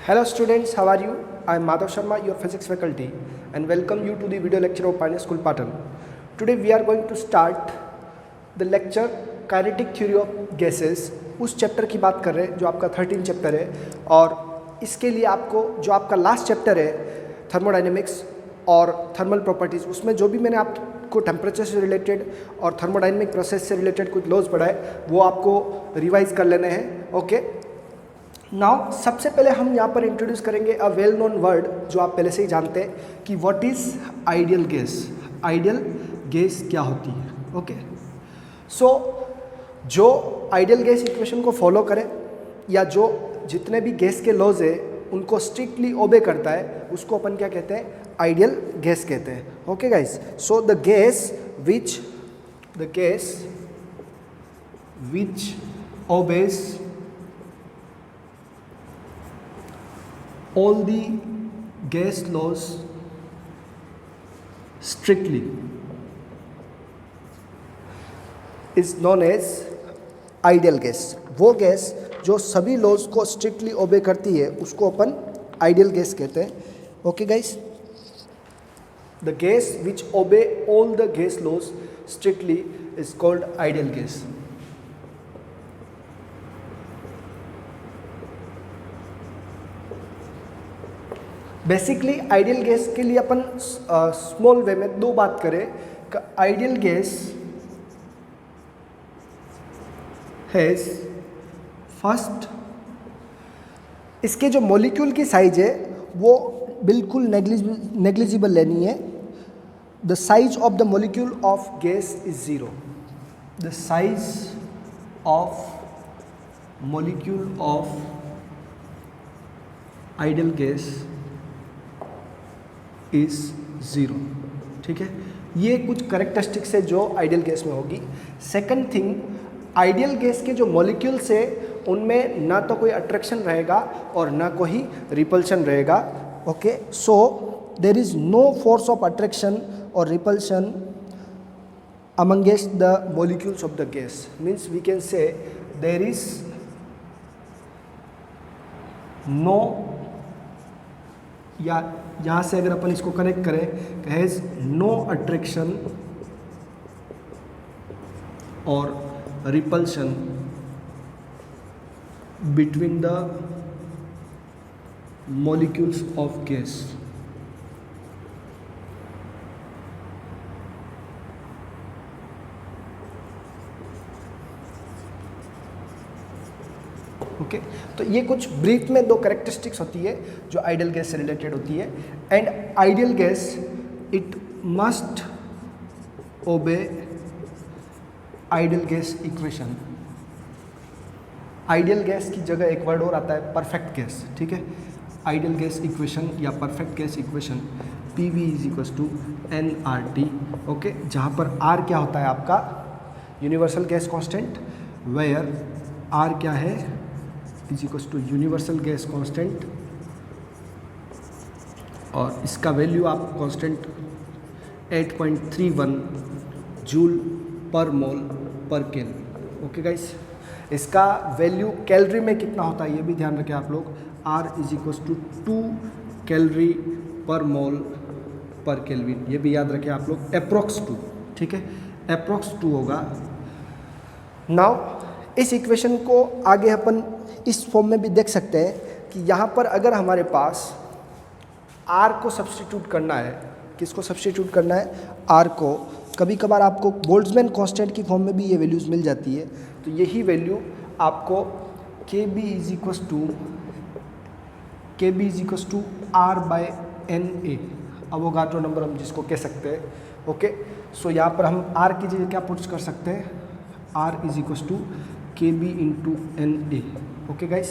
Hello students, how are you? I am Madhav Sharma, your physics faculty, and welcome you to the video lecture of Pioneer School Patan. Today we are going to start the lecture Kinetic Theory of Gases. उस chapter की बात कर रहे हैं जो आपका 13 chapter है, और इसके लिए आपको जो आपका लास्ट चैप्टर है थर्मोडाइनमिक्स और थर्मल प्रॉपर्टीज़, उसमें जो भी मैंने आपको टेम्परेचर से रिलेटेड और थर्मोडाइनमिक प्रोसेस से रिलेटेड कुछ लॉज पढ़ाए वो आपको रिवाइज कर लेने हैं. ओके, नाउ सबसे पहले हम यहाँ पर इंट्रोड्यूस करेंगे अ वेल नोन वर्ड जो आप पहले से ही जानते हैं कि what is ideal gas. Ideal gas क्या होती है? ओके, सो जो आइडियल गैस इक्वेशन को फॉलो करे या जो जितने भी गैस के लॉज है उनको स्ट्रिक्टली ओबे करता है उसको अपन क्या कहते हैं? आइडियल गैस कहते हैं. Okay guys, so the gas which obeys all the gas laws strictly is known as ideal gas. वो गैस जो सभी लॉज को स्ट्रिक्टली ओबे करती है उसको अपन आइडियल गैस कहते हैं. Okay guys, the gas which obey all the gas laws strictly is called ideal gas. Basically ideal gas के लिए अपन स्मॉल वे में दो बात करें कि आइडियल गैस हैज़ फर्स्ट, इसके जो मॉलिक्यूल की साइज है वो बिल्कुल नेग्लिजिबल लेनी है. The size of the molecule of gas is zero. The size of molecule of ideal gas is zero. ठीक है, ये कुछ करेक्टरिस्टिक्स है जो आइडियल गैस में होगी. सेकंड थिंग, आइडियल गैस के जो मॉलिक्यूल्स है उनमें ना तो कोई अट्रैक्शन रहेगा और ना कोई रिपल्शन रहेगा. Okay, so there is no force of attraction और repulsion amongst the molecules of the gas. Means we can say there is no, या यहाँ से अगर अपन इसको कनेक्ट करें, हैज़ नो अट्रैक्शन और repulsion between the molecules of gas. Okay, तो ये कुछ ब्रीफ में दो करेक्टरिस्टिक्स होती है जो आइडियल गैस से रिलेटेड होती है. And ideal gas it must ओबे ideal gas equation. Ideal gas की जगह एक वर्ड और आता है परफेक्ट गैस. ठीक है, आइडियल गैस इक्वेशन या perfect gas equation PV = nRT. Okay, जहाँ पर R क्या होता है आपका universal gas constant, where R क्या है = यूनिवर्सल गैस कांस्टेंट, और इसका वैल्यू आप कांस्टेंट 8.31 जूल पर मोल पर केल्विन. ओके गाइस, इसका वैल्यू कैलोरी में कितना होता है ये भी ध्यान रखें आप लोग. R = 2 कैलोरी पर मोल पर केल्विन, ये भी याद रखें आप लोग. अप्रोक्स 2. ठीक है, अप्रोक्स 2 होगा. नाउ इस इक्वेशन को आगे अपन इस फॉर्म में भी देख सकते हैं कि यहाँ पर अगर हमारे पास R को सब्स्टिट्यूट करना है, किसको सब्स्टिट्यूट करना है? R को. कभी कभार आपको बोल्ट्जमैन कांस्टेंट की फॉर्म में भी ये वैल्यूज़ मिल जाती है, तो यही वैल्यू आपको KB = R/NA, अवोगाड्रो नंबर हम जिसको कह सकते हैं. ओके, सो यहाँ पर हम R की जगह क्या पुट कर सकते हैं? R = KB × NA. Okay guys,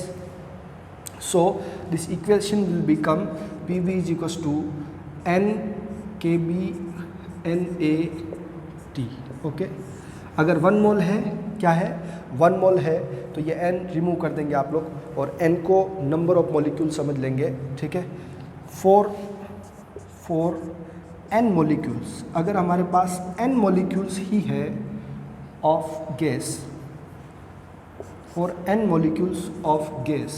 so this equation will become PV = N KB NaT. Okay, अगर 1 मोल है, क्या है 1 मोल है, तो ये N रिमूव कर देंगे आप लोग और N को नंबर ऑफ मॉलिक्यूल समझ लेंगे. ठीक है, फॉर N मॉलिक्यूल्स, अगर हमारे पास N मॉलिक्यूल्स ही है of gas, for n molecules of gas,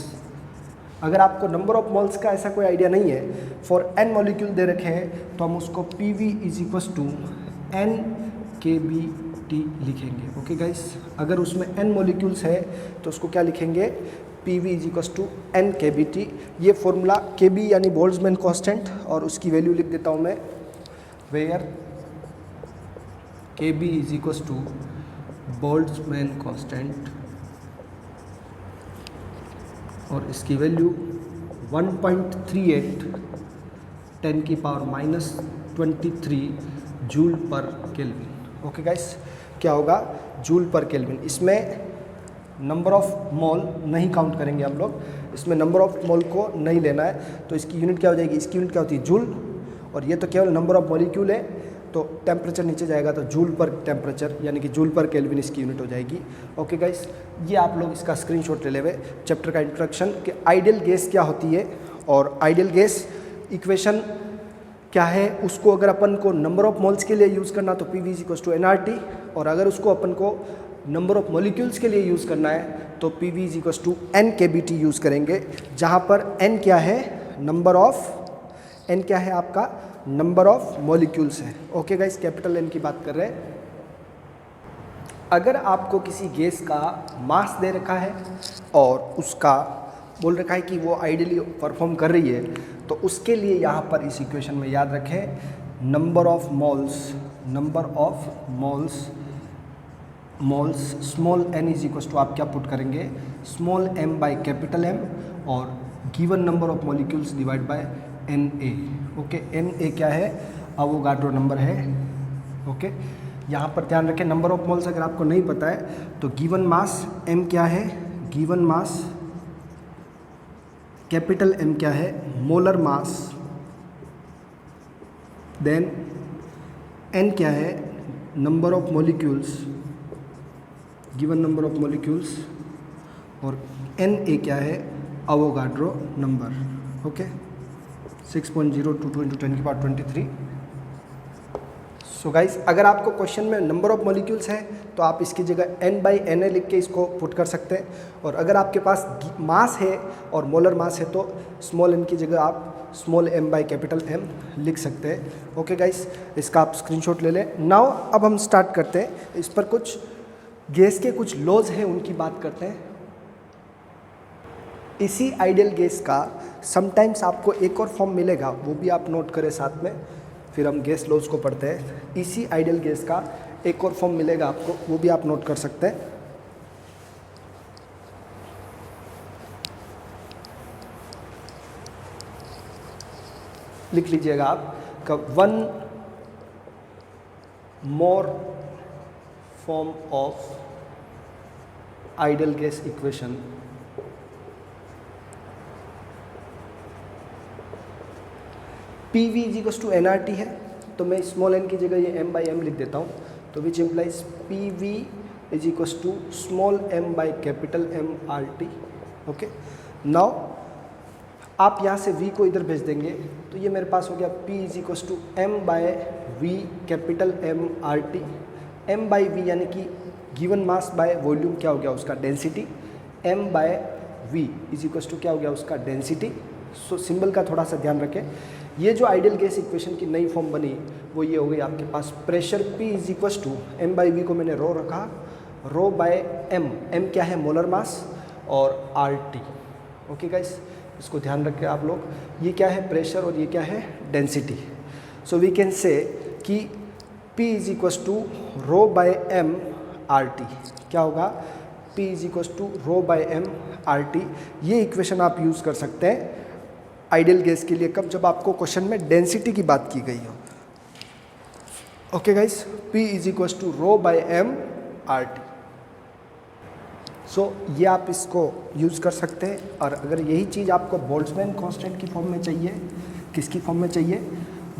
अगर आपको नंबर ऑफ मोल्स का ऐसा कोई आइडिया नहीं है, फॉर n मॉलिक्यूल दे रखे हैं तो हम उसको PV is equals to n kBT लिखेंगे। ओके गाइस, अगर उसमें n मॉलिक्यूल्स है तो उसको क्या लिखेंगे, PV is equals to n kBT। ये फॉर्मूला kB यानी बोल्ट्जमैन कांस्टेंट, और उसकी वैल्यू लिख देता हूँ मैं, where kB is equals to Boltzmann constant, और इसकी value 1.38 10⁻⁻23 joule per kelvin. Okay guys, क्या होगा, जूल पर केल्विन। इसमें नंबर ऑफ मोल नहीं काउंट करेंगे हम लोग, इसमें नंबर ऑफ मोल को नहीं लेना है। तो इसकी यूनिट क्या हो जाएगी, इसकी यूनिट क्या होती है, जूल, और ये तो केवल नंबर ऑफ मॉलिक्यूल है, तो टेम्परेचर नीचे जाएगा तो जूल पर टेम्परेचर यानी कि जूल पर केल्विन इसकी यूनिट हो जाएगी। ओके गाइस, ये आप लोग इसका स्क्रीनशॉट ले लेवे चैप्टर का इंट्रोडक्शन कि आइडियल गैस क्या होती है और आइडियल गैस इक्वेशन क्या है। उसको अगर अपन को नंबर ऑफ मोल्स के लिए यूज़ करना तो PV इक्वल्स टू nRT, और अगर उसको अपन को नंबर ऑफ मॉलिक्यूल्स के लिए यूज़ करना है तो PV equals to n kBT use करेंगे, जहाँ पर n क्या है, नंबर ऑफ, n क्या है आपका, नंबर ऑफ मॉलिक्यूल्स है। ओके गाइस, कैपिटल N की बात कर रहे हैं। अगर आपको किसी गैस का मास दे रखा है और उसका बोल रखा है कि वो आइडियली परफॉर्म कर रही है, तो उसके लिए यहाँ पर इस इक्वेशन में याद रखें number of moles small n is equal to आप क्या पुट करेंगे, small m by capital M, और given number of molecules divide by Na। Okay, Na क्या है, अवोगाड्रो नंबर है। ओके, यहाँ पर ध्यान रखें नंबर ऑफ मोल्स अगर आपको नहीं पता है तो गिवन मास M क्या है, गिवन मास कैपिटल M क्या है, मोलर मास, देन N क्या है, number of molecules, given number of molecules, और Na क्या है, Avogadro number. Okay, 6.022 × 10⁻23। So guys, अगर आपको क्वेश्चन में नंबर ऑफ मॉलिक्यूल्स है तो आप इसकी जगह n/Na लिख के इसको पुट कर सकते हैं, और अगर आपके पास मास है और मोलर मास है तो स्मॉल n की जगह आप small m by capital M लिख सकते हैं। ओके गाइस, इसका आप स्क्रीनशॉट ले लें। नाउ अब हम स्टार्ट करते हैं, इस पर कुछ गैस के कुछ लॉज हैं उनकी बात करते हैं। इसी आइडियल गैस का समटाइम्स आपको एक और फॉर्म मिलेगा, वो भी आप नोट करें साथ में, फिर हम गैस लॉज को पढ़ते हैं। इसी आइडियल गैस का एक और फॉर्म मिलेगा आपको, वो भी आप नोट कर सकते हैं। लिख लीजिएगा आप का one more form of ideal gas equation PV is equals to nRT है, तो मैं स्मॉल n की जगह ये m/m लिख देता हूँ, तो which implies PV is equals to small m by capital MRT। Okay, now आप यहाँ से V को इधर भेज देंगे तो ये मेरे पास हो गया P is equals to m/V capital MRT। m/V यानी कि गिवन मास बाय वॉल्यूम क्या हो गया उसका density, m/V is equals to क्या हो गया उसका डेंसिटी। सो सिंबल का थोड़ा सा ध्यान रखें। ये जो आइडियल गैस इक्वेशन की नई फॉर्म बनी वो ये हो गई आपके पास pressure P is equals to m/V को मैंने रो रखा, रो बाय m क्या है मोलर मास, और RT। ओके गाइस, इसको ध्यान रखें आप लोग, ये क्या है प्रेशर और ये क्या है density. So we can say कि P is equals to rho by m RT, क्या होगा, P is equals to rho by m RT। ये इक्वेशन आप यूज़ कर सकते हैं आइडियल गैस के लिए, कब, जब आपको क्वेश्चन में डेंसिटी की बात की गई हो। Okay guys, P is equals to rho by m RT। So ये आप इसको यूज़ कर सकते हैं, और अगर यही चीज़ आपको बोल्ट्जमैन कांस्टेंट की फॉर्म में चाहिए, किसकी फॉर्म में चाहिए,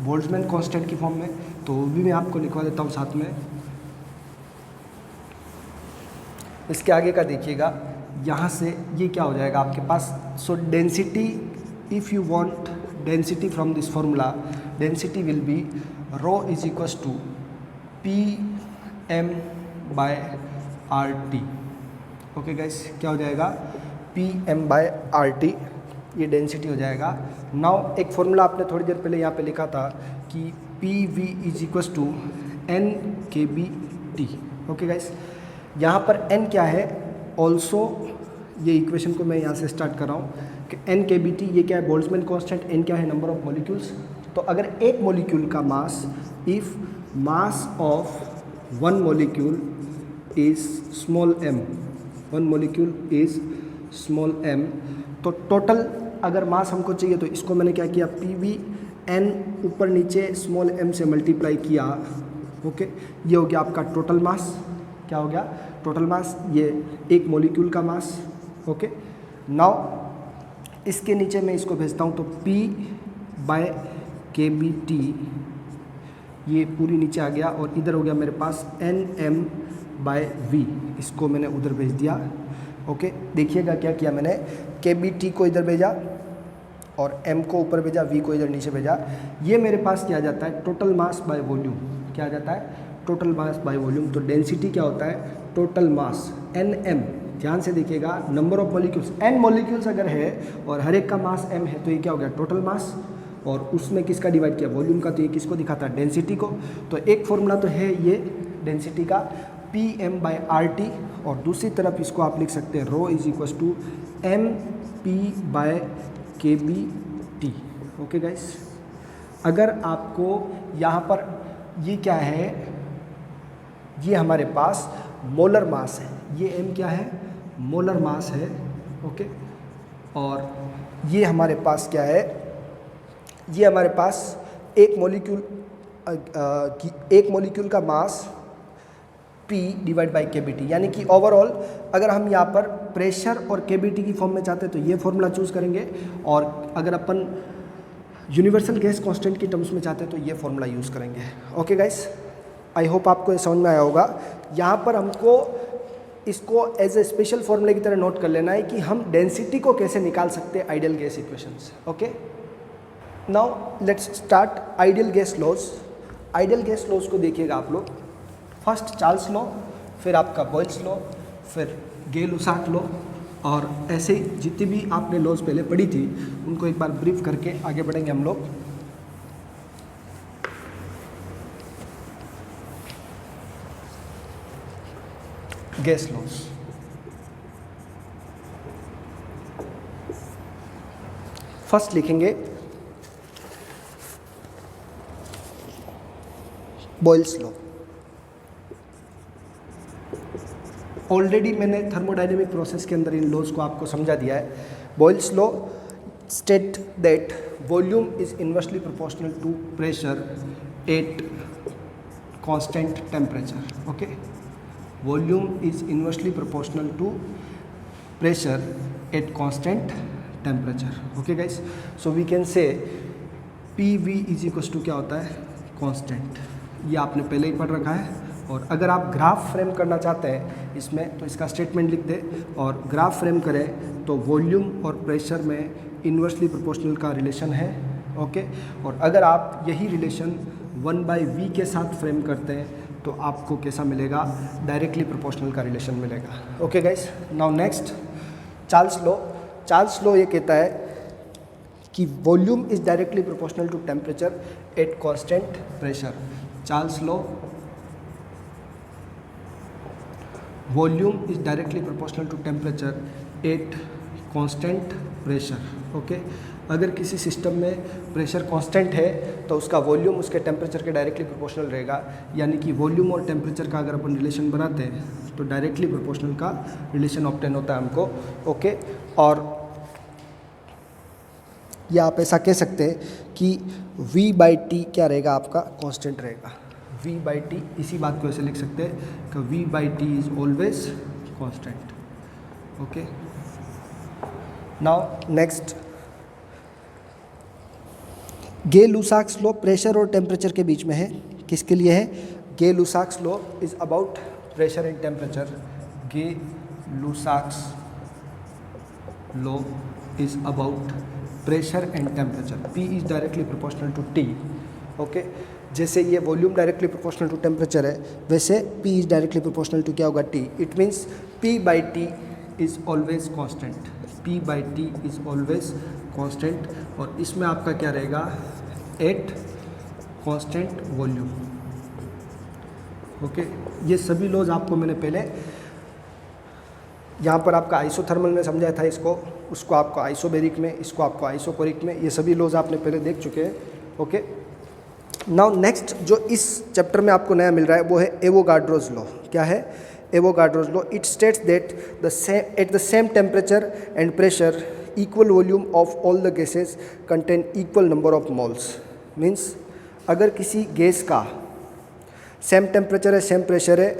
बोल्ट्जमैन कांस्टेंट की फॉर्म में, तो वो भी मैं आपको लिखवा देता हूँ साथ में। इसके आगे का देखिएगा, यहाँ से ये क्या हो जाएगा आपके पास, so density, if you want density from this formula, density will be rho is equals to Pm by RT। Okay guys, क्या हो जाएगा Pm by RT। ये डेंसिटी हो जाएगा। नाउ एक फॉर्मूला आपने थोड़ी देर पहले यहाँ पे लिखा था कि P V is equals to N K B T. Okay guys, यहाँ पर एन क्या है, ऑल्सो ये इक्वेशन को मैं यहाँ से स्टार्ट कर रहा हूँ कि एन के बी टी ये क्या है, बोल्ट्जमैन कांस्टेंट, एन क्या है, नंबर ऑफ मॉलिक्यूल्स। तो अगर एक मॉलिक्यूल का mass, if mass of one molecule is small m, one molecule is small m, तो टोटल अगर मास हमको चाहिए तो इसको मैंने क्या किया, पी वी एन ऊपर नीचे स्मॉल m से मल्टीप्लाई किया। ओके, ये हो गया आपका टोटल मास। क्या हो गया, टोटल मास, ये एक मॉलिक्यूल का मास। ओके, नाउ इसके नीचे मैं इसको भेजता हूँ तो P bye K B T ये पूरी नीचे आ गया, और इधर हो गया मेरे पास एन एम बाय वी, इसको मैंने उधर भेज दिया। ओके, देखिएगा क्या किया मैंने, के बी टी को इधर भेजा और एम को ऊपर भेजा, वी को इधर नीचे भेजा। ये मेरे पास क्या आ जाता है, टोटल मास बाय वॉल्यूम। क्या आ जाता है, टोटल मास बाय वॉल्यूम। तो डेंसिटी क्या होता है, टोटल मास एन एम, ध्यान से देखिएगा, number of molecules, N molecules अगर है और हर एक का मास एम है तो ये क्या हो गया, टोटल मास, और उसमें किसका डिवाइड किया, वॉल्यूम का, तो ये किसको दिखाता है, डेंसिटी को। तो एक फॉर्मूला तो है ये डेंसिटी का, P M by R T, और दूसरी तरफ इसको आप लिख सकते हैं rho is equals to M P by K B T. Okay guys, अगर आपको यहाँ पर ये क्या है, ये हमारे पास मोलर मास है, ये m क्या है, मोलर मास है। ओके, और ये हमारे पास क्या है, ये हमारे पास एक मॉलिक्यूल का मास P डिवाइड बाई के बी टी, यानी कि ओवरऑल अगर हम यहाँ पर प्रेशर और के बी टी की फॉर्म में चाहते हैं तो ये फॉर्मूला चूज़ करेंगे, और अगर अपन यूनिवर्सल गैस कांस्टेंट की टर्म्स में चाहते हैं तो ये फॉर्मूला यूज़ करेंगे। ओके गाइस, आई होप आपको ये समझ में आया होगा। यहाँ पर हमको इसको एज ए स्पेशल फॉर्मूले की तरह नोट कर लेना है कि हम डेंसिटी को कैसे निकाल सकते हैं ideal gas equations. Okay, now let's start ideal gas laws. Ideal gas laws को देखिएगा आप लोग, फर्स्ट चार्ल्स लॉ, फिर आपका बॉयल्स लॉ, फिर गे-लुसाक लॉ, और ऐसे ही जितनी भी आपने लॉज पहले पढ़ी थी उनको एक बार ब्रीफ करके आगे बढ़ेंगे हम लोग। गैस लॉज, फर्स्ट लिखेंगे बॉयल्स लॉ। ऑलरेडी मैंने थर्मोडायनेमिक प्रोसेस के अंदर इन लॉज को आपको समझा दिया है। Boyle's law states that volume is inversely proportional to pressure at constant temperature. Okay, volume is inversely proportional to pressure at constant temperature. Okay guys, so we can say P V is equals to क्या होता है, constant. ये आपने पहले ही पढ़ रखा है। और अगर आप ग्राफ फ्रेम करना चाहते हैं इसमें तो इसका स्टेटमेंट लिख दें, और ग्राफ फ्रेम करें तो वॉल्यूम और प्रेशर में इन्वर्सली प्रोपोर्शनल का रिलेशन है। ओके, और अगर आप यही रिलेशन 1/v के साथ फ्रेम करते हैं तो आपको कैसा मिलेगा, डायरेक्टली प्रोपोर्शनल का रिलेशन मिलेगा। Okay guys, now next Charles law. Charles law ये कहता है कि volume is directly proportional to temperature at constant pressure. Charles law, volume is directly proportional to temperature at constant pressure. Okay, अगर किसी system में pressure constant है तो उसका वॉल्यूम उसके टेम्परेचर के डायरेक्टली प्रोपोर्शनल रहेगा, यानी कि वॉल्यूम और टेम्परेचर का अगर अपन रिलेशन बनाते हैं तो डायरेक्टली प्रोपोर्शनल का रिलेशन ऑब्टेन होता है हमको। ओके, और या आप ऐसा कह सकते हैं कि v/t क्या रहेगा, आपका कांस्टेंट रहेगा। v/t, इसी बात को ऐसे लिख सकते हैं कि v/t is always constant. Okay, now next Gay Lussac's law pressure और टेम्परेचर के बीच में है। किसके लिए है, Gay Lussac's law is about pressure and temperature. Gay Lussac's law is about pressure and temperature. P is directly proportional to T। Okay, जैसे ये volume directly proportional to temperature है, वैसे P is directly proportional to क्या होगा, T। It means P/T is always constant, P by T is always constant, और इसमें आपका क्या रहेगा, एट कांस्टेंट वॉल्यूम। ओके, ये सभी लॉज आपको मैंने पहले यहाँ पर आपका आइसोथर्मल में समझाया था, इसको उसको आपको आइसोबेरिक में, इसको आपको आइसोकोरिक में, ये सभी लॉज आपने पहले देख चुके हैं। ओके, नाउ नेक्स्ट जो इस चैप्टर में आपको नया मिल रहा है वो है एवोगाड्रोज लॉ। क्या है Avogadro's law? It states that at the same temperature and pressure equal volume of all the gases contain equal number of moles. Means अगर किसी गैस का सेम टेम्परेचर है, सेम प्रेशर है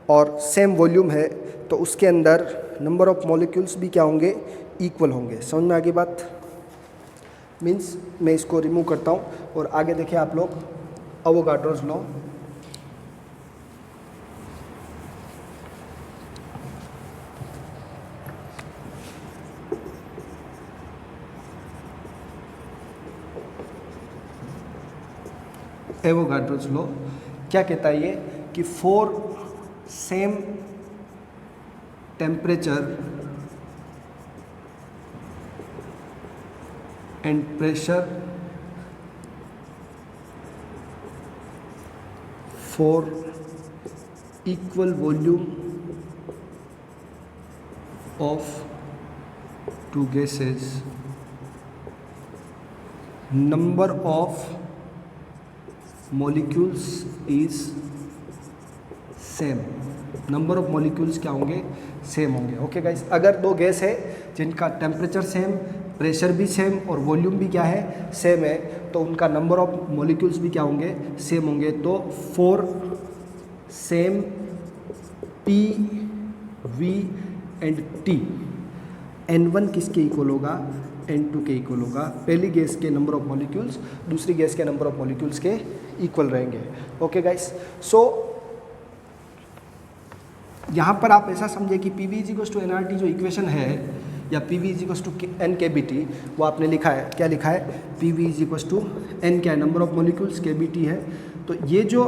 और सेम वॉल्यूम है, तो उसके अंदर नंबर ऑफ मॉलिक्यूल्स भी क्या होंगे, इक्वल होंगे। समझ में आ गई बात? मीन्स मैं इसको रिमूव करता हूँ और आगे देखिए आप लोग एवोगाड्रोज लॉ। एवोगाड्रोज लॉ क्या कहता है ये कि for same temperature and pressure for equal volume of two gases number of molecules is same. Number of molecules क्या होंगे, सेम होंगे। ओके गाइस, अगर दो गैस है जिनका टेम्परेचर सेम, प्रेशर भी सेम और वॉल्यूम भी क्या है, सेम है, तो उनका नंबर ऑफ मॉलिक्यूल्स भी क्या होंगे, सेम होंगे। तो for same P V and T, N1 किसके इक्वल होगा, N2 के इक्वल होगा। पहली गैस के नंबर ऑफ मॉलिक्यूल्स दूसरी गैस के नंबर ऑफ मॉलिक्यूल्स के इक्वल रहेंगे। ओके गाइस, सो यहाँ पर आप ऐसा समझे कि P V is equals to N R T जो इक्वेशन है, या P V is equals to N K B T, वो आपने लिखा है। क्या लिखा है? P V is equals to N क्या है, number of molecules, K B T है। तो ये जो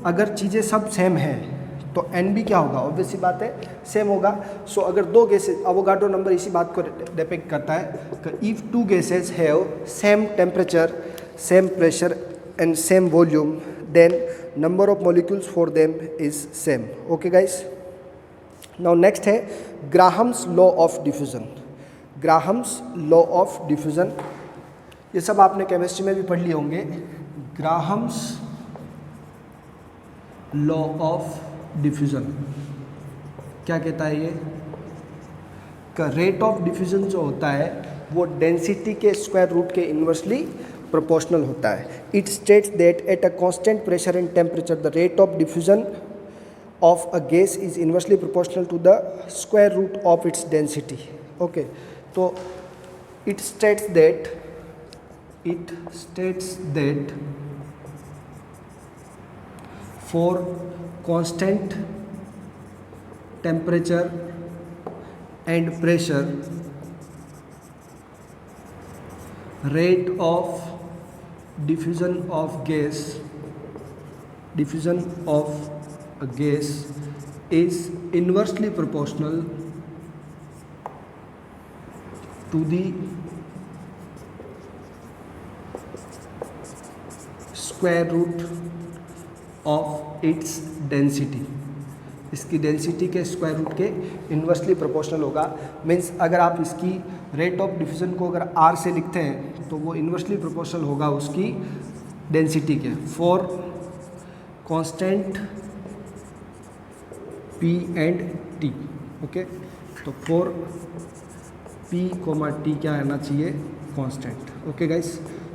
अगर चीज़ें सब सेम हैं तो एन भी क्या होगा, ऑब्वियस सी बात है, सेम होगा। सो अगर दो गैसेज, एवोगाड्रो नंबर इसी बात को डिपेक्ट करता है कि if two gases have same temperature, same pressure and same volume, then number of molecules for them is same. Okay guys, now next है Graham's law of diffusion. Graham's law of diffusion, ये सब आपने chemistry में भी पढ़ लिए होंगे। Graham's law of diffusion क्या कहता है ये? का रेट ऑफ डिफ्यूजन जो होता है वो डेंसिटी के स्क्वायर रूट के इन्वर्सली प्रोपोर्शनल होता है। It states that at a constant pressure and temperature the rate of diffusion of a gas is inversely proportional to the square root of its density. Okay, so it states that for constant temperature and pressure, rate of diffusion of a gas is inversely proportional to the square root of its density. इसकी density के square root के inversely proportional होगा। Means अगर आप इसकी rate of diffusion को अगर R से लिखते हैं तो वो इन्वर्सली प्रोपोर्शनल होगा उसकी डेंसिटी के। For constant P and T। Okay, तो फॉर P, T क्या आना चाहिए, कांस्टेंट। ओके गाइस,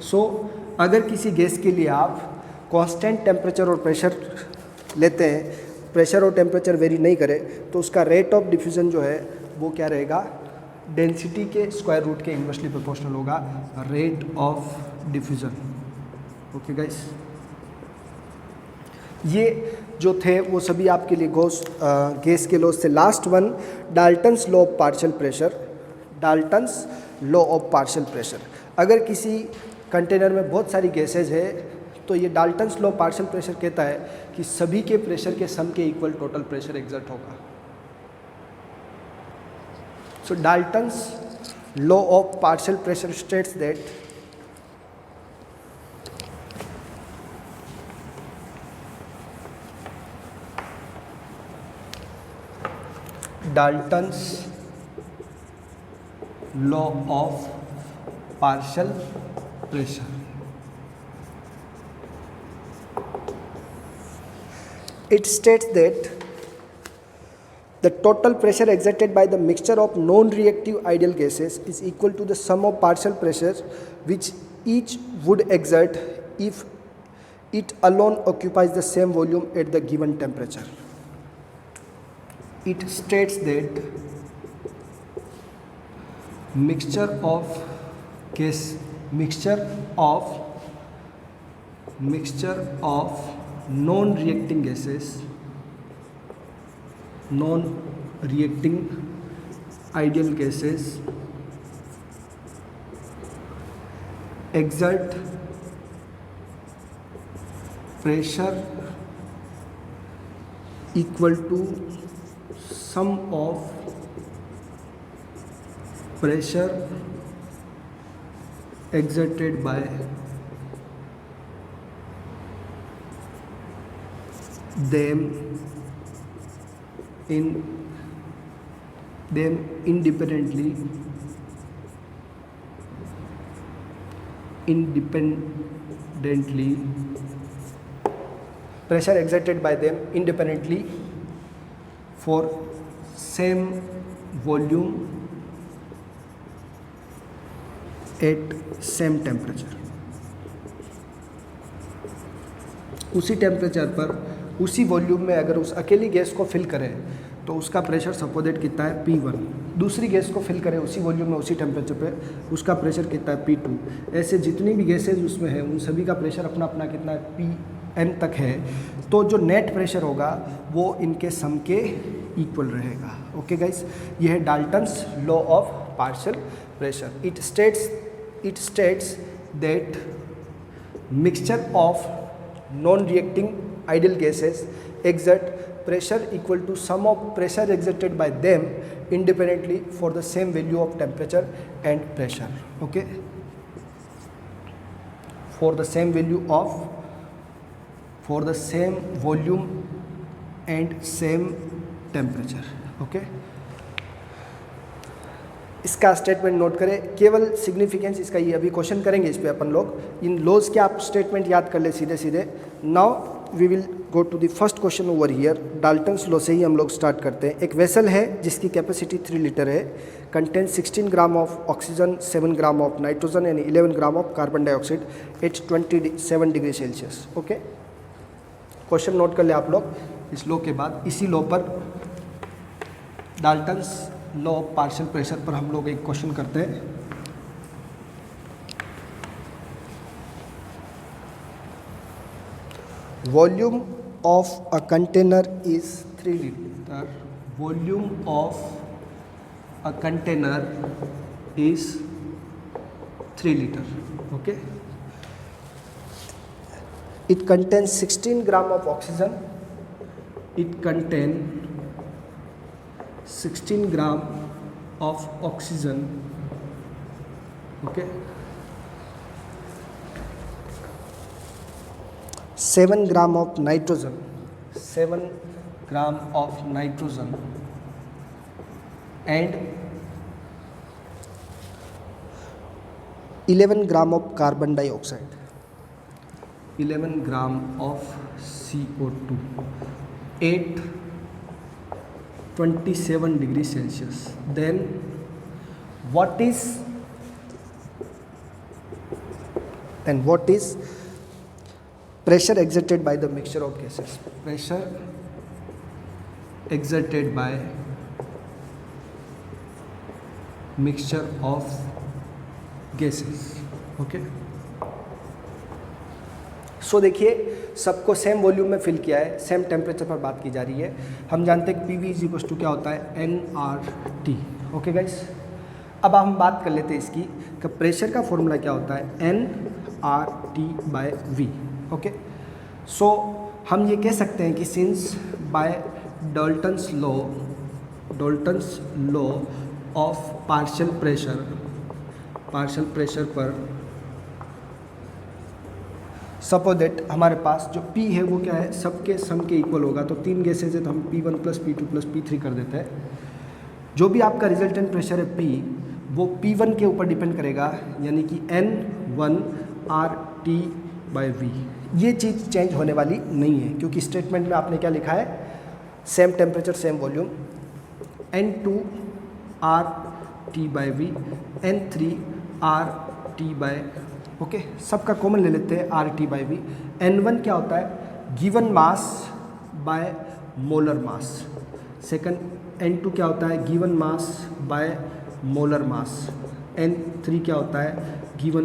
सो अगर किसी गैस के लिए आप कांस्टेंट टेम्परेचर और प्रेशर लेते हैं, प्रेशर और टेम्परेचर वेरी नहीं करे, तो उसका रेट ऑफ डिफ्यूजन जो है वो क्या रहेगा, डेंसिटी के स्क्वायर रूट के इन्वर्सली प्रोपोर्शनल होगा, rate of diffusion. Okay guys, ये जो थे वो सभी आपके लिए गैस के लॉज से। Last one, Dalton's law of partial pressure. Dalton's law of partial pressure, अगर किसी कंटेनर में बहुत सारी गैसेज है तो ये डाल्टन्स लॉ पार्शियल प्रेशर कहता है कि सभी के प्रेशर के सम के इक्वल टोटल प्रेशर एग्जर्ट होगा। So Dalton's law of partial pressure states that Dalton's law of partial pressure. It states that the total pressure exerted by the mixture of non-reactive ideal gases is equal to the sum of partial pressures which each would exert if it alone occupies the same volume at the given temperature. It states that mixture of non-reacting gases, non-reacting ideal gases exert pressure equal to sum of pressure exerted by them independently pressure exerted by them independently for same volume at same temperature. उसी temperature पर उसी volume में अगर उस अकेली gas को fill करें तो उसका प्रेशर सपोजिट कितना है P1, दूसरी गैस को फिल करें उसी वॉल्यूम में उसी टेम्परेचर पे उसका प्रेशर कितना है P2। ऐसे जितनी भी गैसेज उसमें है उन सभी का प्रेशर अपना अपना कितना है Pn तक है, तो जो नेट प्रेशर होगा वो इनके सम के इक्वल रहेगा। ओके गाइस, ये है Dalton's law of partial pressure. It states that mixture of non-reacting ideal gases exert pressure equal to sum of pressure exerted by them independently for the same value of temperature and pressure. Okay, for the same volume and same temperature. Okay, इसका statement note करें, केवल significance इसका ये अभी question करेंगे इस पे अपन लोग। इन लॉज के आप स्टेटमेंट याद कर ले सीधे सीधे। Now we will go to the first question over here. Dalton's law से ही हम लोग स्टार्ट करते हैं। एक वेसल है जिसकी कैपेसिटी 3 लीटर है, contain 16 gram of oxygen, 7 gram of nitrogen and 11 gram of carbon dioxide eight 27 degree Celsius. Okay, question note कर ले आप लोग। इस लॉ के बाद इसी लॉ पर Dalton's law of partial pressure पर हम लोग एक क्वेश्चन करते हैं। Volume of a container is 3 litre. Volume of a container is 3 litre. Okay, it contains 16 gram of oxygen, it contain 16 gram of oxygen, okay, 7 gram of nitrogen, 7 gram of nitrogen and 11 gram of carbon dioxide, 11 gram of CO2 at 27 degree Celsius. Then what is pressure exerted by the mixture of gases? Pressure exerted by mixture of gases. Okay, सो देखिए सबको same volume में fill किया है, same temperature पर बात की जा रही है। हम जानते हैं कि PV इज इक्वल टू क्या होता है nRT। ओके गाइस, अब हम बात कर लेते हैं इसकी कि प्रेशर का फॉर्मूला क्या होता है nRT/V। ओके, सो हम ये कह सकते हैं कि since by Dalton's law of partial pressure पर सपोज दैट हमारे पास जो P है वो क्या है, सबके सम के इक्वल होगा। तो 3 गैसेज है तो हम P1 plus P2 plus P3 कर देते हैं। जो भी आपका रिजल्टेंट प्रेशर है P, वो P1 के ऊपर डिपेंड करेगा, यानी कि N1 RT/V। ये चीज़ चेंज होने वाली नहीं है, क्योंकि स्टेटमेंट में आपने क्या लिखा है, same temperature same volume, N2 RT/V, N3 RT/, okay, सबका कॉमन ले लेते हैं RT/V। N1 क्या होता है, given mass by molar mass. Second N2 क्या होता है, given mass by molar mass. N3 क्या होता है, given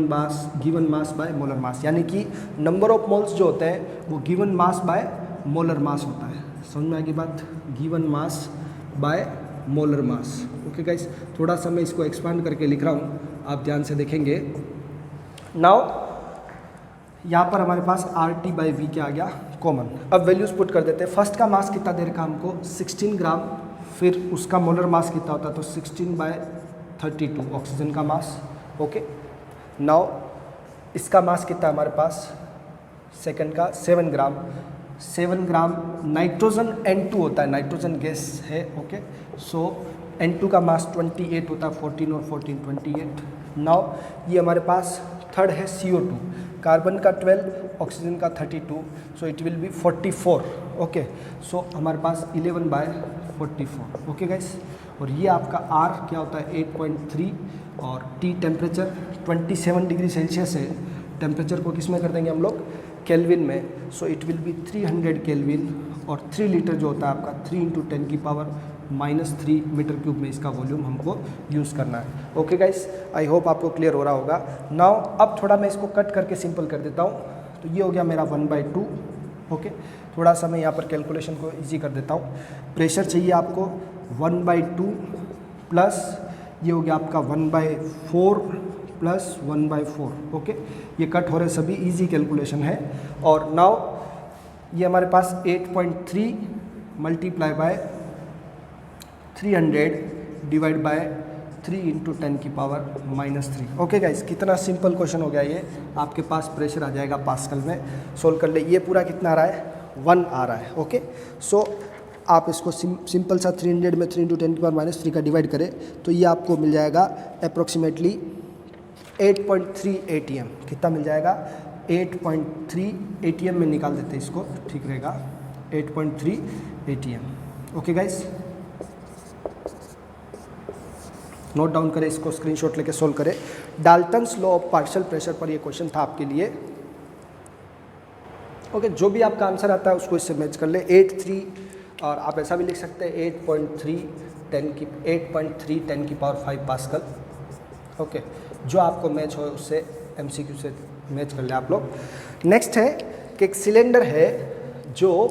mass by molar mass, यानी कि नंबर ऑफ मोल्स जो होते हैं वो given mass by molar mass होता है। समझ में आ गई बात, given mass by molar mass. Okay guys, थोड़ा सा मैं इसको एक्सपांड करके लिख रहा हूँ, आप ध्यान से देखेंगे। नाउ यहाँ पर हमारे पास RT/V क्या आ गया, कॉमन। अब वैल्यूज पुट कर देते हैं। फर्स्ट का मास कितना दे रखा हमको, 16 ग्राम, फिर उसका मोलर मास कितना होता है, तो 16/32 ऑक्सीजन का मास। ओके, नाउ इसका मास कितना है हमारे पास, सेकंड का 7 ग्राम। 7 ग्राम नाइट्रोजन N2 होता है, नाइट्रोजन गैस है। ओके, सो N2 का मास 28 होता है, 14 और 14 28। नाउ ये हमारे पास थर्ड है CO2, कार्बन का 12, ऑक्सीजन का 32, so it will be 44। Okay, so हमारे पास 11/44। ओके गाइस, और ये आपका R क्या होता है, 8.3, और T टेम्परेचर 27 डिग्री सेल्सियस है। टेम्परेचर को किस में कर देंगे हम लोग, केल्विन में, सो इट विल बी 300 केल्विन। और 3 लीटर जो होता है आपका 3 × 10⁻³ मीटर क्यूब में इसका वॉल्यूम हमको यूज़ करना है। ओके गाइस, आई होप आपको क्लियर हो रहा होगा। नाउ अब थोड़ा मैं इसको कट करके सिंपल कर देता हूँ। तो ये हो गया मेरा 1/2। ओके, थोड़ा सा मैं यहाँ पर कैलकुलेशन को ईजी कर देता हूँ। प्रेशर चाहिए आपको 1/2 प्लस ये हो गया आपका 1/4 प्लस 1/4। ओके, ये कट हो रहे सभी, इजी कैलकुलेशन है। और नाउ ये हमारे पास 8.3 multiply by 300 divide by 3 × 10⁻³ okay guys, कितना सिंपल क्वेश्चन हो गया ये। आपके पास प्रेशर आ जाएगा पास्कल में, सोल्व कर ले। ये पूरा कितना आ रहा है, 1 आ रहा है। ओके, सो आप इसको सिंपल सा 300 में 3 × 10⁻³ का डिवाइड करें तो ये आपको मिल जाएगा अप्रोक्सीमेटली 8.3 ATM। कितना मिल जाएगा, 8.3 ATM में निकाल देते हैं इसको, ठीक रहेगा, 8.3 ATM। Okay guys, note down करें इसको, स्क्रीनशॉट लेके सोल्व करें। Dalton's law of partial pressure पर ये क्वेश्चन था आपके लिए। ओके, जो भी आपका आंसर आता है उसको इससे मैच कर ले। 8.3, और आप ऐसा भी लिख सकते हैं 8.3 10⁵ पास्कल। ओके, जो आपको मैच हो उससे MCQ से मैच कर ले आप लोग। नेक्स्ट है कि एक सिलेंडर है जो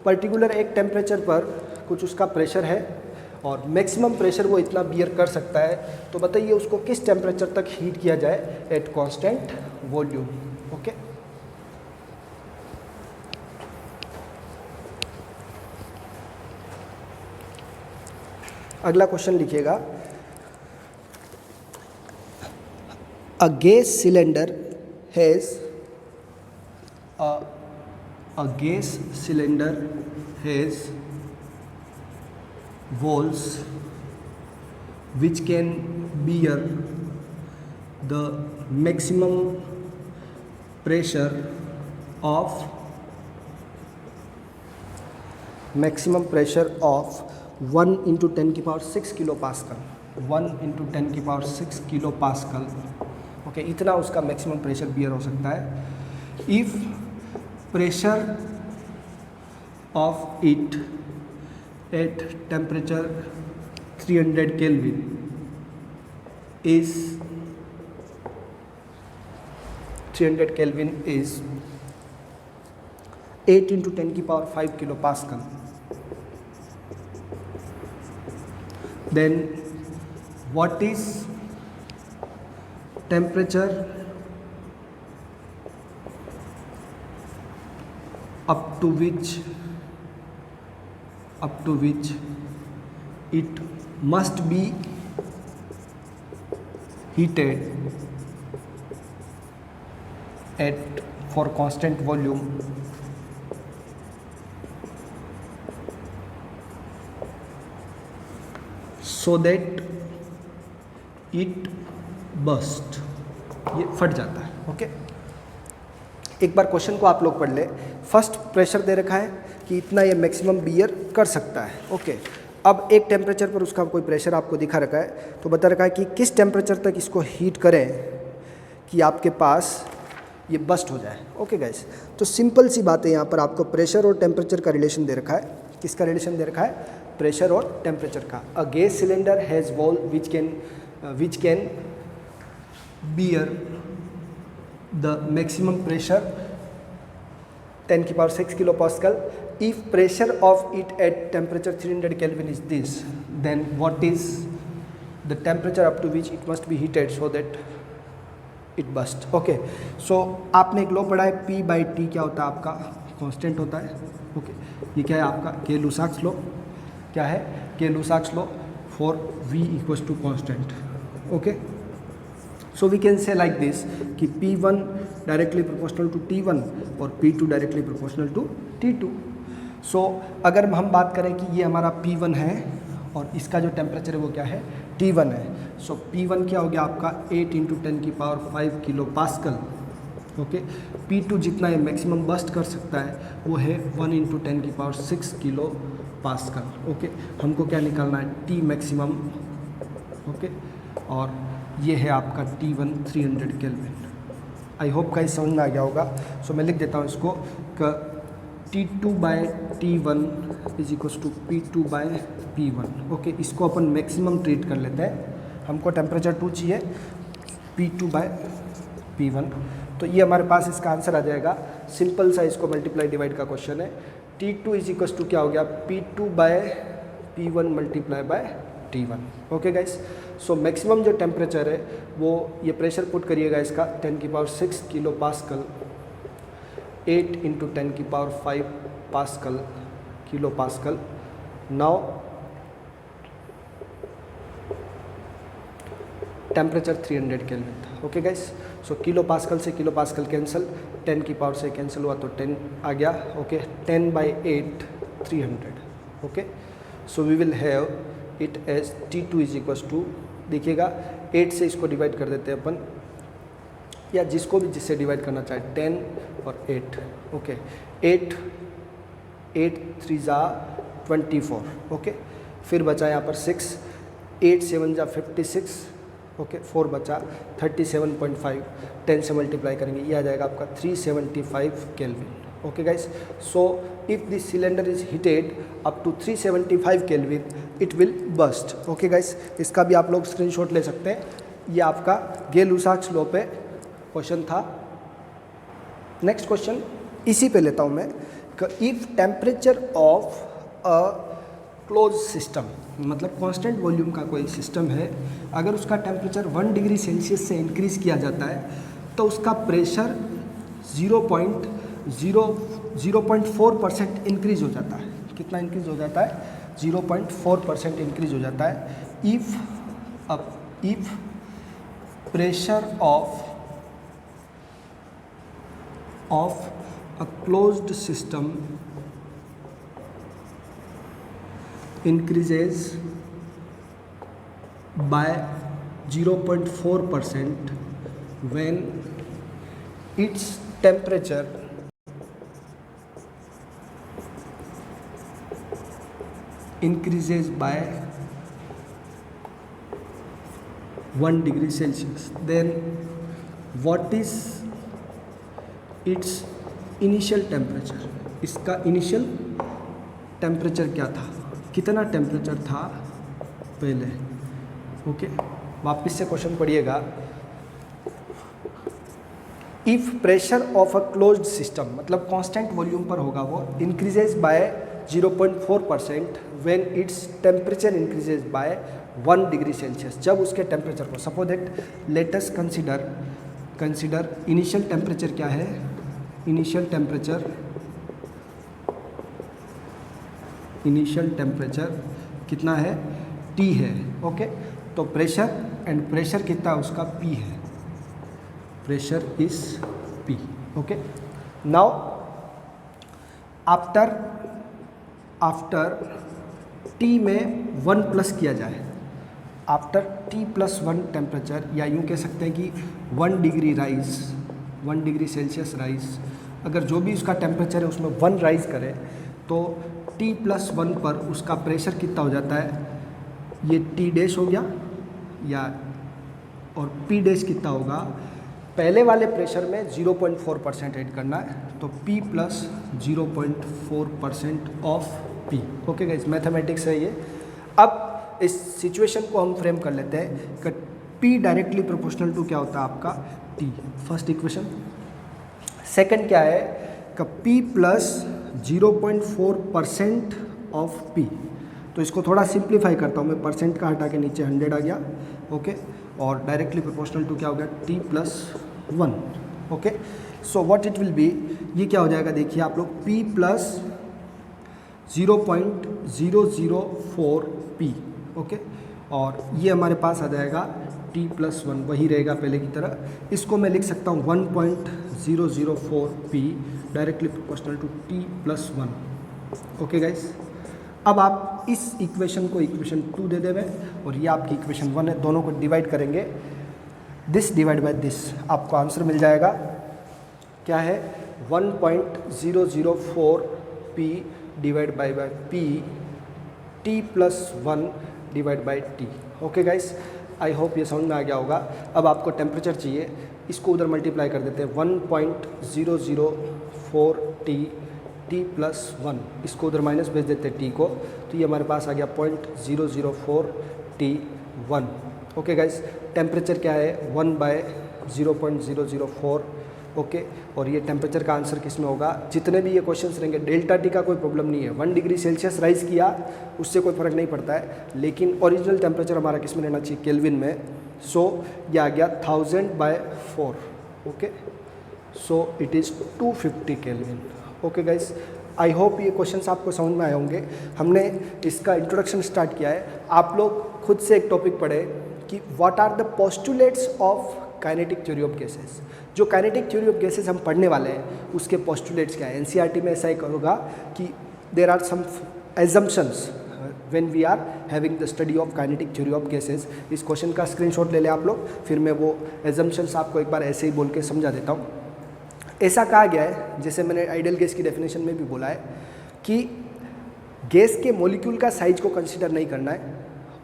पर्टिकुलर एक टेम्परेचर पर कुछ उसका प्रेशर है और मैक्सिमम प्रेशर वो इतना बियर कर सकता है। तो बताइए उसको किस टेम्परेचर तक हीट किया जाए एट कांस्टेंट वॉल्यूम। ओके, अगला क्वेश्चन लिखिएगा। A gas cylinder has walls which can bear the maximum pressure of 1 × 10⁶ kilopascal। 1 × 10⁶ kilopascal। Okay, इतना उसका मैक्सिमम प्रेशर बियर हो सकता है। If pressure of it at temperature 300 kelvin is 8 × 10⁵ kilopascal, then what is temperature up to which it must be heated at for constant volume so that it burst, ये फट जाता है। Okay, एक बार question को आप लोग पढ़ ले। फर्स्ट प्रेशर दे रखा है कि इतना ये मैक्सिमम बियर कर सकता है। ओके, अब एक टेम्परेचर पर उसका कोई प्रेशर आपको दिखा रखा है, तो बता रखा है कि किस टेम्परेचर तक इसको हीट करें कि आपके पास ये बस्ट हो जाए। ओके गाइस, तो सिंपल सी बात है, यहाँ पर आपको प्रेशर और टेम्परेचर का रिलेशन दे रखा है। किसका रिलेशन दे रखा है? प्रेशर और टेम्परेचर का। A gas cylinder has wall which can bear the maximum pressure 10⁶ kilo pascal. If pressure of it at temperature 300 Kelvin is this, then what is the temperature up to which it must be heated so that it burst? Okay, so आपने एक law पढ़ा है, P/T क्या होता है आपका? Constant होता है। ओके, ये क्या है आपका? Gay Lussac's law. क्या है? Gay Lussac's law for V equals to constant. Okay, so we can say like this कि P1 directly proportional to T1 और P2 directly proportional to T2। सो अगर हम बात करें कि ये हमारा P1 है और इसका जो टेम्परेचर है वो क्या है? T1 है। सो P1 क्या हो गया आपका? 8 × 10⁵ किलो पास्कल। ओके, P2 जितना ये मैक्सिमम बस्ट कर सकता है वो है 1 × 10⁶ किलो पास्कल। ओके, हमको क्या निकालना है? T maximum. ओके, और ये है आपका T1 300 केल्विन। आई होप कहीं समझ में आ गया होगा। सो मैं लिख देता हूँ इसको कि T2/T1 is equals to P2/P1। Okay, इसको अपन मैक्सिमम ट्रीट कर लेते हैं। हमको टेम्परेचर 2 चाहिए, P2/P1। तो ये हमारे पास इसका आंसर आ जाएगा। सिंपल सा इसको मल्टीप्लाई डिवाइड का क्वेश्चन है। T2 इज इक्वल्स टू क्या हो गया? P2/P1 multiply by T1। Okay guys, so maximum जो टेम्परेचर है वो ये प्रेशर पुट करिएगा इसका 10⁶ kilo pascal, 8 × 10⁵ pascal kilo pascal. Now temperature 300 kelvin था। ओके गाइस, सो किलो पास्कल से किलो पास्कल कैंसिल, 10 की पावर से कैंसिल हुआ तो 10 आ गया। Okay, 10/8 300। Okay, so we will have it as T2 is equals to, देखिएगा 8 से इसको डिवाइड कर देते हैं अपन, या जिसको भी जिससे डिवाइड करना चाहे, 10 और 8। ओके, 8 3 × 24। ओके, फिर बचा यहाँ पर 6, 8 7 × 56। ओके, 4 बचा 37.5, 10 से मल्टीप्लाई करेंगे, ये आ जाएगा आपका 375 kelvin. Okay guys, so if this cylinder is heated up to 375 kelvin it will burst. Okay guys, इसका भी आप लोग स्क्रीनशॉट ले सकते हैं। ये आपका गे-लुसाक्स लॉ पे क्वेश्चन था। नेक्स्ट क्वेश्चन इसी पे लेता हूँ मैं कि if temperature of a close system, मतलब कांस्टेंट वॉल्यूम का कोई सिस्टम है, अगर उसका टेम्परेचर 1 डिग्री सेल्सियस से इंक्रीज़ किया जाता है तो उसका प्रेशर 0.4% इंक्रीज हो जाता है। कितना इंक्रीज हो जाता है? 0.4% इंक्रीज हो जाता है। If pressure of a closed system increases by 0.4% when its temperature increases by 1 degree Celsius, then what is its initial temperature? इसका इनिशियल टेम्परेचर क्या था? कितना टेम्परेचर था पहले? ओके, वापस से क्वेश्चन पढ़िएगा। If pressure of a closed system, मतलब कांस्टेंट वॉल्यूम पर होगा वो, increases by 0.4% when its temperature increases by 1 degree Celsius. जब उसके टेम्परेचर को, suppose that let us consider initial temperature क्या है? इनिशियल टेम्परेचर कितना है? T है। ओके, तो प्रेशर, एंड प्रेशर कितना है उसका P है, pressure is P। Okay, now after T में 1 प्लस किया जाए, आफ्टर T+1 टेम्परेचर, या यूँ कह सकते हैं कि 1 degree rise, 1 degree Celsius rise, अगर जो भी उसका टेम्परेचर है उसमें 1 राइज करे तो T+1 पर उसका प्रेशर कितना हो जाता है, ये T डैश हो गया या, और P डैश कितना होगा, पहले वाले प्रेशर में 0.4% ऐड करना है, तो P + 0.4% of P। Okay guys, mathematics है ये। अब इस सिचुएशन को हम फ्रेम कर लेते हैं कि P डायरेक्टली प्रोपोर्शनल टू क्या होता है आपका T, फर्स्ट इक्वेशन। सेकंड क्या है कि P + 0.4% ऑफ P, तो इसको थोड़ा सिंप्लीफाई करता हूँ मैं, परसेंट का हटा के नीचे 100 आ गया। ओके, और डायरेक्टली प्रोपोर्शनल टू क्या हो गया T+1। Okay, so what it will B, ये क्या हो जाएगा देखिए आप लोग, P + 0.004 P। ओके, और ये हमारे पास आ जाएगा T+1, वही रहेगा पहले की तरह। इसको मैं लिख सकता हूँ 1.004 P directly proportional to T+1। Okay guys, अब आप इस इक्वेशन को इक्वेशन 2 दे देवे, और ये आपकी इक्वेशन 1 है, दोनों को डिवाइड करेंगे, दिस डिवाइड बाय दिस, आपको आंसर मिल जाएगा, क्या है 1.004 P divide by P T+1 divide by T। Okay guys, I hope ये समझ में आ गया होगा। अब आपको टेम्परेचर चाहिए, इसको उधर मल्टीप्लाई कर देते हैं, 1.004 T+1, इसको उधर माइनस भेज देते हैं T को, तो ये हमारे पास आ गया 0.004 T1। ओके गाइस, टेम्परेचर क्या है 1/0.004। ओके, और ये टेम्परेचर का आंसर किस में होगा, जितने भी ये क्वेश्चंस रहेंगे, डेल्टा T का कोई प्रॉब्लम नहीं है, 1 डिग्री सेल्सियस राइज किया उससे कोई फ़र्क नहीं पड़ता है, लेकिन ओरिजिनल टेम्परेचर हमारा किस में रहना चाहिए, केल्विन में। सो ये आ गया 1000/4। Okay, so it is 250 kelvin. Okay guys, I hope ये क्वेश्चंस आपको समझ में आए होंगे। हमने इसका इंट्रोडक्शन स्टार्ट किया है, आप लोग खुद से एक टॉपिक पढ़े कि what are the postulates of kinetic theory of gases. जो काइनेटिक थ्योरी ऑफ गैसेस हम पढ़ने वाले हैं उसके पोस्टुलेट्स क्या है। एनसीईआरटी में ऐसा ही होगा कि there are some assumptions when we are having the study of kinetic theory of gases. इस क्वेश्चन का स्क्रीनशॉट ले लें आप लोग, फिर मैं वो एजम्पशंस आपको एक बार ऐसे ही बोल के समझा देता हूँ। ऐसा कहा गया है, जैसे मैंने आइडियल गैस की डेफिनेशन में भी बोला है, कि गैस के मॉलिक्यूल का साइज को कंसीडर नहीं करना है,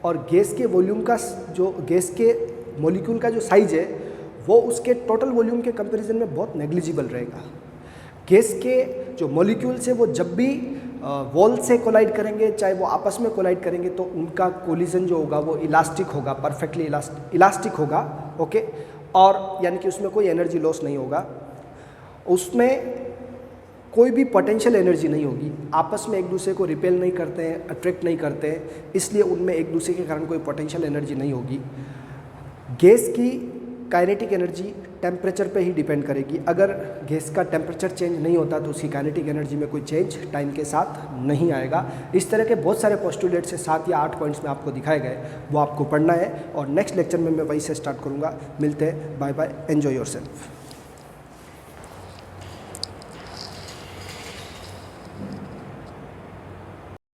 और गैस के वॉल्यूम का जो गैस के मॉलिक्यूल का जो साइज है वो उसके टोटल वॉल्यूम के कंपैरिजन में बहुत नेग्लिजिबल रहेगा। गैस के जो मॉलिक्यूल्स है वो जब भी वॉल से कोलाइड करेंगे, चाहे वो आपस में कोलाइड करेंगे, तो उनका कोलिजन जो होगा वो इलास्टिक होगा, परफेक्टली इलास्टिक होगा। ओके, और यानी कि उसमें कोई एनर्जी लॉस नहीं होगा, उसमें कोई भी पोटेंशियल एनर्जी नहीं होगी, आपस में एक दूसरे को रिपेल नहीं करते हैं, अट्रैक्ट नहीं करते हैं, इसलिए उनमें एक दूसरे के कारण कोई पोटेंशियल एनर्जी नहीं होगी। गैस की काइनेटिक एनर्जी टेम्परेचर पे ही डिपेंड करेगी। अगर गैस का टेम्परेचर चेंज नहीं होता तो उसकी काइनेटिक एनर्जी में कोई चेंज टाइम के साथ नहीं आएगा। इस तरह के बहुत सारे पोस्टुलेट्स से 7 या 8 पॉइंट्स में आपको दिखाए गए, वो आपको पढ़ना है, और नेक्स्ट लेक्चर में मैं वहीं से स्टार्ट करूँगा। मिलते हैं, बाय बाय, एन्जॉय योरसेल्फ।